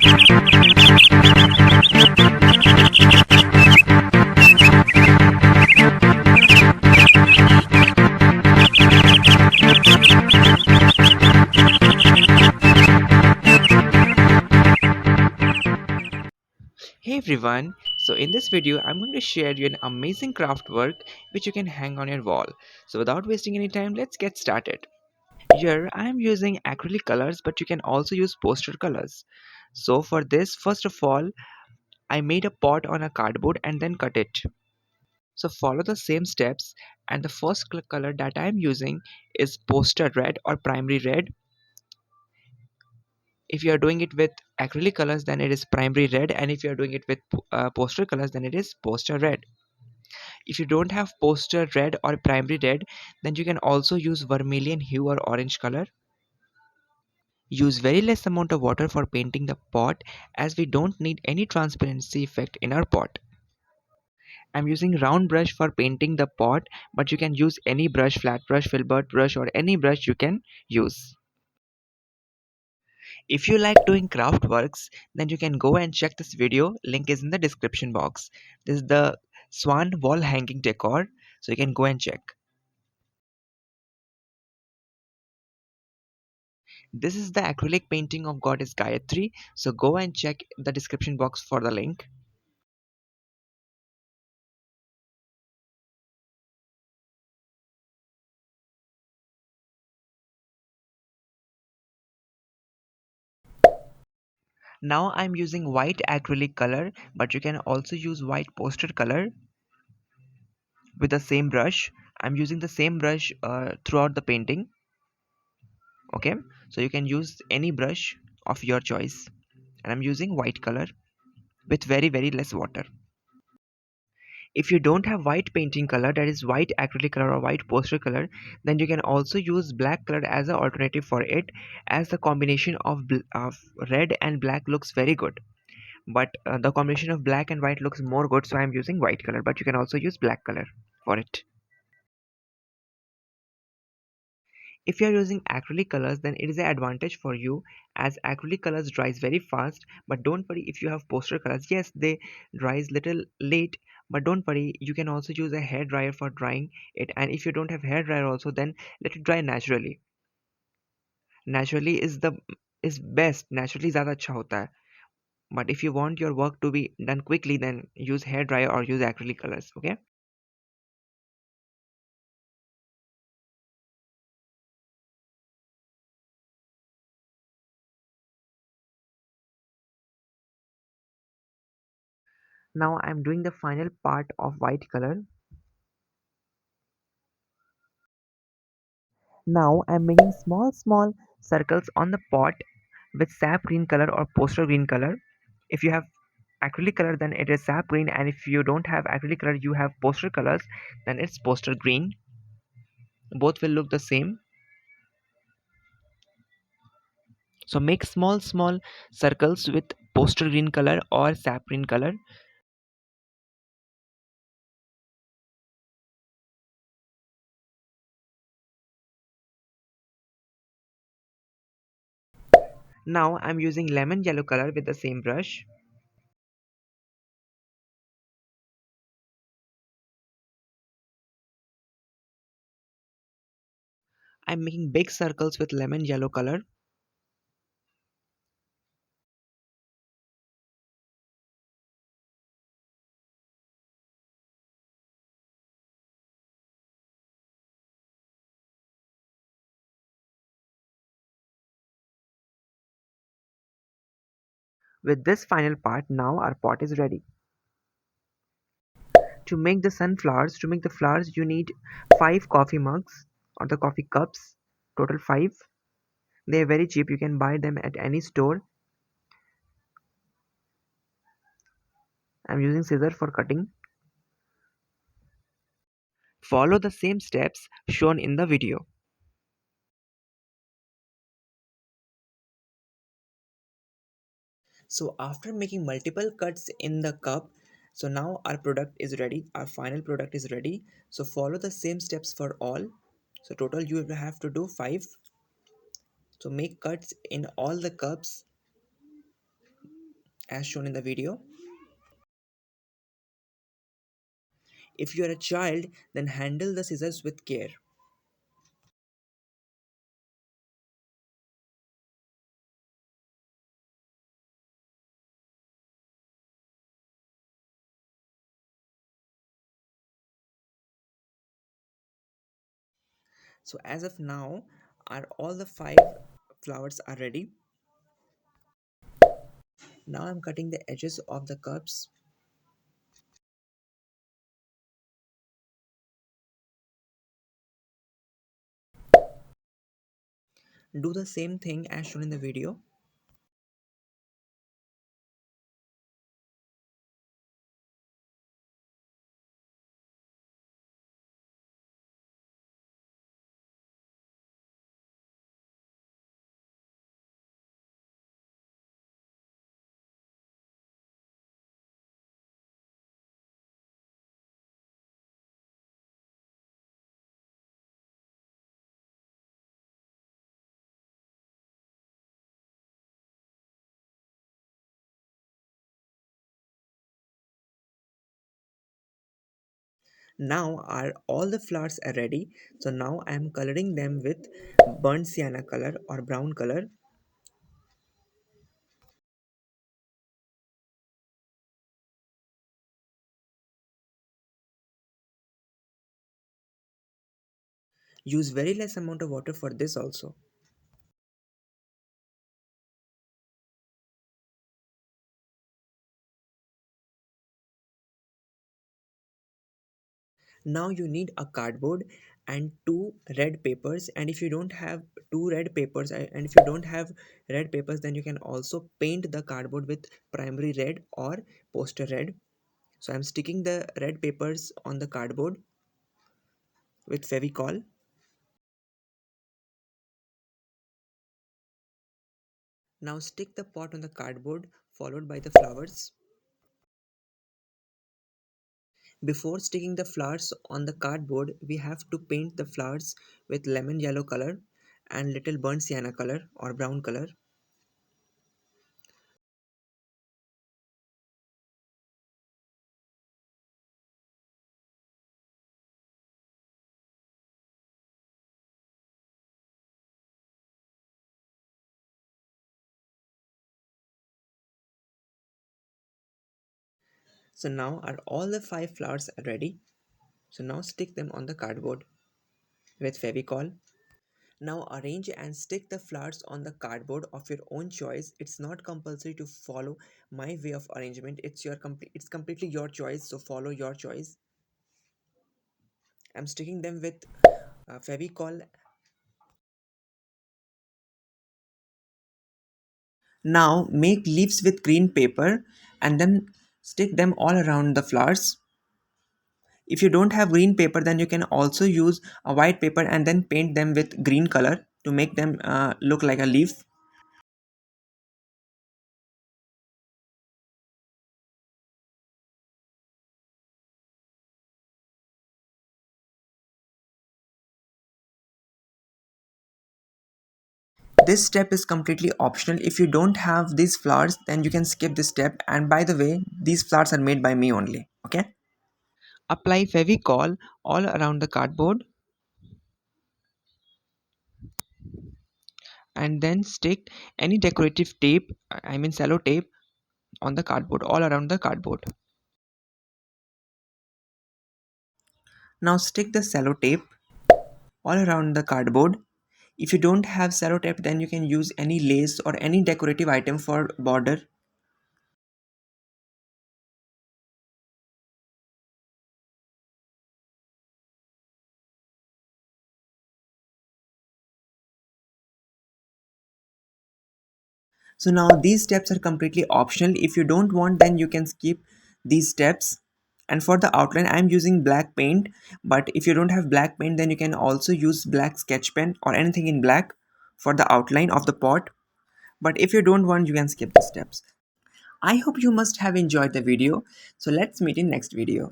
Hey everyone, so in this video I'm going to share you an amazing craft work which you can hang on your wall. So without wasting any time, let's get started. Here I am using acrylic colors, but you can also use poster colors. So for this, first of all, I made a pot on a cardboard and then cut it. So follow the same steps, and the first color that I am using is poster red or primary red. If you are doing it with acrylic colors, then it is primary red, and if you are doing it with poster colors, then it is poster red. If you don't have poster red or primary red, then you can also use vermilion hue or orange color. Use very less amount of water for painting the pot, as we don't need any transparency effect in our pot. I'm using round brush for painting the pot, but you can use any brush, flat brush, filbert brush, or any brush you can use. If you like doing craft works, then you can go and check this video. Link is in the description box. This is the swan wall hanging decor, so you can go and check. This is the acrylic painting of goddess Gayatri, so go and check the description box for the link. Now I'm using white acrylic color, but you can also use white poster color with the same brush. I'm using the same brush throughout the painting. Okay, so you can use any brush of your choice, and I'm using white color with very less water. If you don't have white painting color, that is white acrylic color or white poster color, then you can also use black color as an alternative for it, as the combination of red and black looks very good. But the combination of black and white looks more good, so I'm using white color, but you can also use black color for it. If you are using acrylic colors, then it is an advantage for you, as acrylic colors dries very fast. But don't worry if you have poster colors. Yes, they dries little late, but don't worry, you can also use a hair dryer for drying it. And if you don't have hair dryer also, then let it dry naturally. Naturally is best. Naturally ज़्यादा अच्छा होता है. But if you want your work to be done quickly, then use hair dryer or use acrylic colors. Okay. Now I'm doing the final part of white color. Now I'm making small circles on the pot with sap green color or poster green color. If you have acrylic color, then it is sap green, and if you don't have acrylic color, you have poster colors, then it's poster green. Both will look the same. So make small circles with poster green color or sap green color. Now I'm using lemon yellow color with the same brush. I'm making big circles with lemon yellow color. With this final part, now our pot is ready. To make the sunflowers, to make the flowers, you need 5 coffee mugs or the coffee cups, total 5. They are very cheap, you can buy them at any store. I'm using scissor for cutting. Follow the same steps shown in the video. So after making multiple cuts in the cup, so now our product is ready, our final product is ready. So follow the same steps for all. So total you will have to do 5. So make cuts in all the cups. as shown in the video. If you are a child, then handle the scissors with care. So as of now, are all the five flowers are ready. Now I'm cutting the edges of the cups. Do the same thing as shown in the video. Now are all the flowers are ready. So now I am coloring them with burnt sienna color or brown color. Use very less amount of water for this also. Now you need a cardboard and two red papers, and if you don't have two red papers and if you don't have red papers, then you can also paint the cardboard with primary red or poster red. So I'm sticking the red papers on the cardboard with Fevicol. Now stick the pot on the cardboard followed by the flowers. Before sticking the flowers on the cardboard, we have to paint the flowers with lemon yellow color and little burnt sienna color or brown color. So now are all the five flowers are ready. So now stick them on the cardboard with Fevicol. Now arrange and stick the flowers on the cardboard of your own choice. It's not compulsory to follow my way of arrangement. It's completely your choice. So follow your choice. I'm sticking them with Fevicol. Now make leaves with green paper and then stick them all around the flowers. If you don't have green paper, then you can also use a white paper and then paint them with green color to make them look like a leaf. This step is completely optional. If you don't have these flowers, then you can skip this step. And by the way, these flowers are made by me only. Okay. Apply Fevicol all around the cardboard and then stick any decorative tape, I mean cello tape, on the cardboard all around the cardboard. Now stick the cello tape all around the cardboard. If you don't have cello tape, then you can use any lace or any decorative item for border. So now these steps are completely optional. If you don't want, then you can skip these steps. And for the outline, I'm using black paint. But if you don't have black paint, then you can also use black sketch pen or anything in black for the outline of the pot. But if you don't want, you can skip the steps. I hope you must have enjoyed the video. So let's meet in next video.